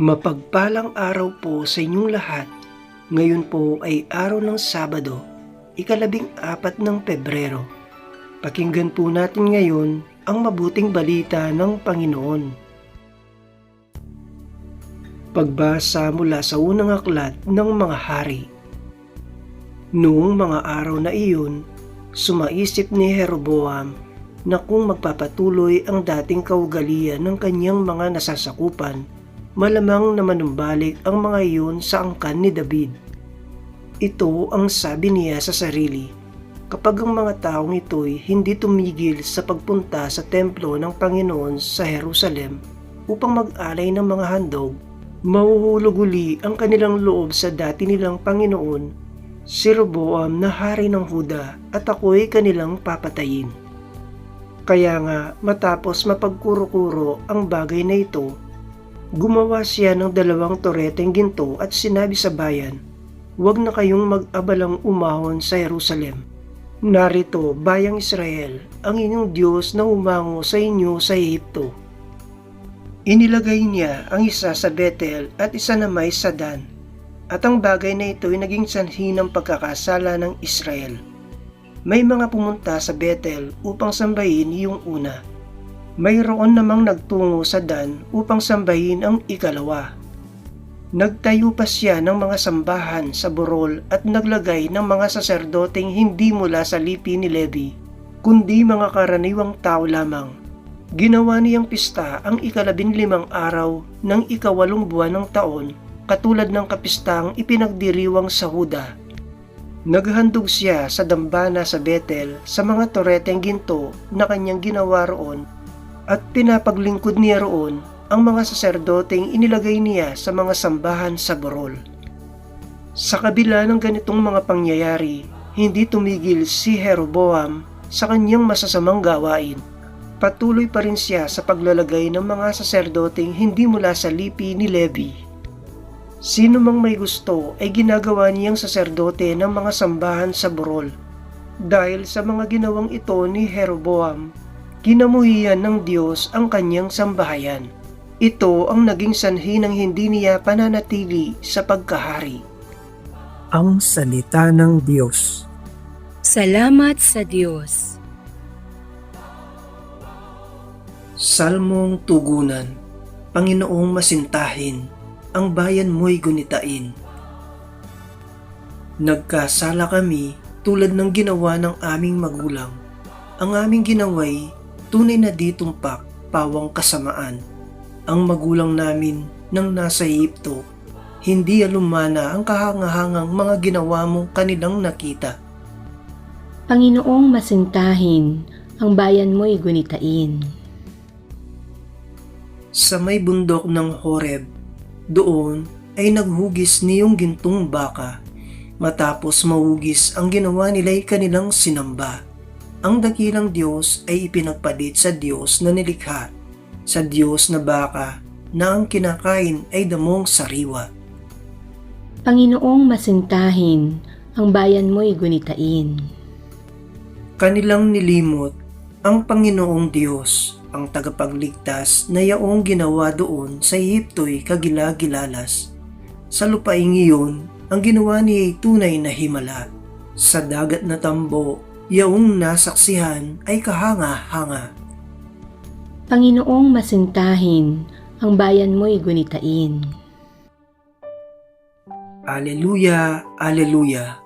Mapagpalang araw po sa inyong lahat. Ngayon po ay araw ng Sabado, ika-14 ng Pebrero. Pakinggan po natin ngayon ang mabuting balita ng Panginoon. Pagbasa mula sa unang aklat ng mga hari. Noong mga araw na iyon, sumaisip ni Jeroboam na kung magpapatuloy ang dating kaugalian ng kanyang mga nasasakupan, malamang na manumbalik ang mga iyon sa angkan ni David. Ito ang sabi niya sa sarili, kapag ang mga taong ito'y hindi tumigil sa pagpunta sa templo ng Panginoon sa Jerusalem upang mag-alay ng mga handog, mahuhulog uli ang kanilang loob sa dati nilang Panginoon, si Roboam na hari ng Huda, at ako'y kanilang papatayin. Kaya nga matapos mapagkuro-kuro ang bagay na ito, gumawa siya ng 2 toreteng ginto at sinabi sa bayan, "Huwag na kayong mag-abalang umahon sa Jerusalem. Narito, bayang Israel, ang inyong Diyos na humango sa inyo sa Ehipto." Inilagay niya ang isa sa Bethel at isa naman sa Dan, at ang bagay na ito ay naging sanhi ng pagkakasala ng Israel. May mga pumunta sa Bethel upang sambahin yung una. Mayroon namang nagtungo sa Dan upang sambahin ang ikalawa. Nagtayo pa siya ng mga sambahan sa burol at naglagay ng mga saserdoteng hindi mula sa lipi ni Levi, kundi mga karaniwang tao lamang. Ginawa niyang pista ang ika-15 araw ng ika-8 buwan ng taon, katulad ng kapistang ipinagdiriwang sa Huda. Naghandog siya sa dambana sa Bethel sa mga toreteng ginto na kanyang ginawa roon, at pinapaglingkod niya roon ang mga saserdoteng inilagay niya sa mga sambahan sa burol. Sa kabila ng ganitong mga pangyayari, hindi tumigil si Jeroboam sa kanyang masasamang gawain. Patuloy pa rin siya sa paglalagay ng mga saserdoteng hindi mula sa lipi ni Levi. Sino mang may gusto ay ginagawa niyang saserdote ng mga sambahan sa burol. Dahil sa mga ginawang ito ni Jeroboam, kinamuhian ng Diyos ang kanyang sambahayan. Ito ang naging sanhi ng hindi niya pananatili sa pagkahari. Ang salita ng Diyos. Salamat sa Diyos. Salmong Tugunan. Panginoong masintahin, ang bayan mo'y gunitain. Nagkasala kami tulad ng ginawa ng aming magulang. Ang aming ginaway tunay na ditumpak, pawang kasamaan. Ang magulang namin nang nasa Ehipto, hindi alumana ang kahangahangang mga ginawa mong kanilang nakita. Panginoong masintahin, ang bayan mo'y gunitain. Sa may bundok ng Horeb, doon ay naghugis niyong gintong baka. Matapos mahugis ang ginawa nila'y kanilang sinamba. Ang dakilang Diyos ay ipinagpalit sa Diyos na nilikha, sa Diyos na baka na ang kinakain ay damong sariwa. Panginoong masintahin, ang bayan mo'y gunitain. Kanilang nilimot ang Panginoong Diyos, ang tagapagligtas na yaong ginawa doon sa Ehipto'y kagila-gilalas. Sa lupaing iyon, ang ginawa niya ay tunay na himala. Sa dagat na tambo, yaong nasaksihan ay kahanga-hanga. Panginoong masintahin, ang bayan mo'y gunitain. Aleluya, aleluya.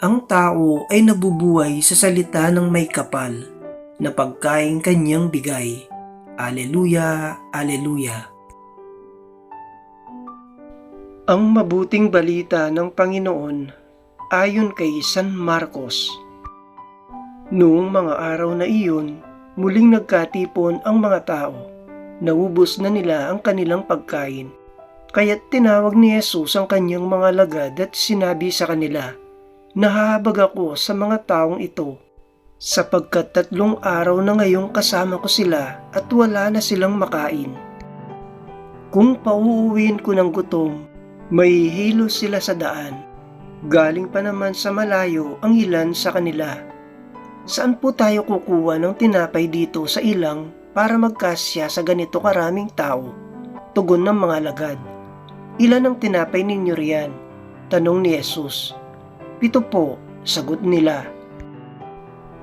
Ang tao ay nabubuhay sa salita ng may kapal, na pagkain kanyang bigay. Aleluya, aleluya. Ang mabuting balita ng Panginoon ayon kay San Marcos. Noong mga araw na iyon, muling nagkatipon ang mga tao. Naubos na nila ang kanilang pagkain. Kaya't tinawag ni Jesus ang kanyang mga lagad at sinabi sa kanila, "Nahahabag ako sa mga taong ito, sapagkat 3 araw na ngayong kasama ko sila at wala na silang makain. Kung pauuwiin ko ng gutom, mahihilo sila sa daan. Galing pa naman sa malayo ang ilan sa kanila. Saan po tayo kukuha ng tinapay dito sa ilang para magkasya sa ganito karaming tao?" Tugon ng mga lagad, "Ilan ang tinapay ninyo riyan?" tanong ni Jesus. "7 po," sagot nila.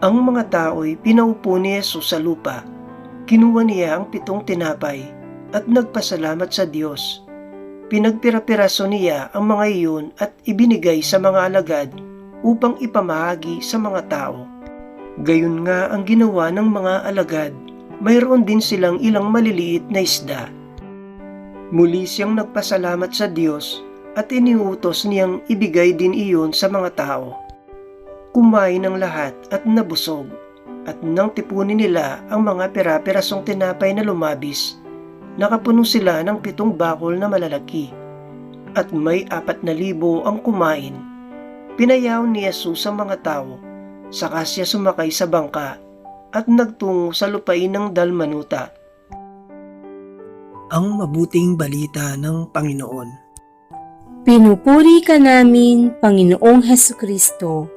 Ang mga tao'y pinaupo ni Jesus sa lupa. Kinuha niya ang 7 tinapay at nagpasalamat sa Diyos. Pinagpira-piraso niya ang mga iyon at ibinigay sa mga alagad upang ipamahagi sa mga tao. Gayon nga ang ginawa ng mga alagad. Mayroon din silang ilang maliliit na isda. Muli siyang nagpasalamat sa Diyos at iniutos niyang ibigay din iyon sa mga tao. Kumain ang lahat at nabusog, at nang tipunin nila ang mga pira-pirasong tinapay na lumabis, nakapuno sila ng 7 bakol na malalaki, at may 4,000 ang kumain. Pinayaw ni Jesus ang mga tao, saka siya sumakay sa bangka at nagtungo sa lupain ng Dalmanuta. Ang mabuting balita ng Panginoon. Pinupuri ka namin, Panginoong Hesukristo.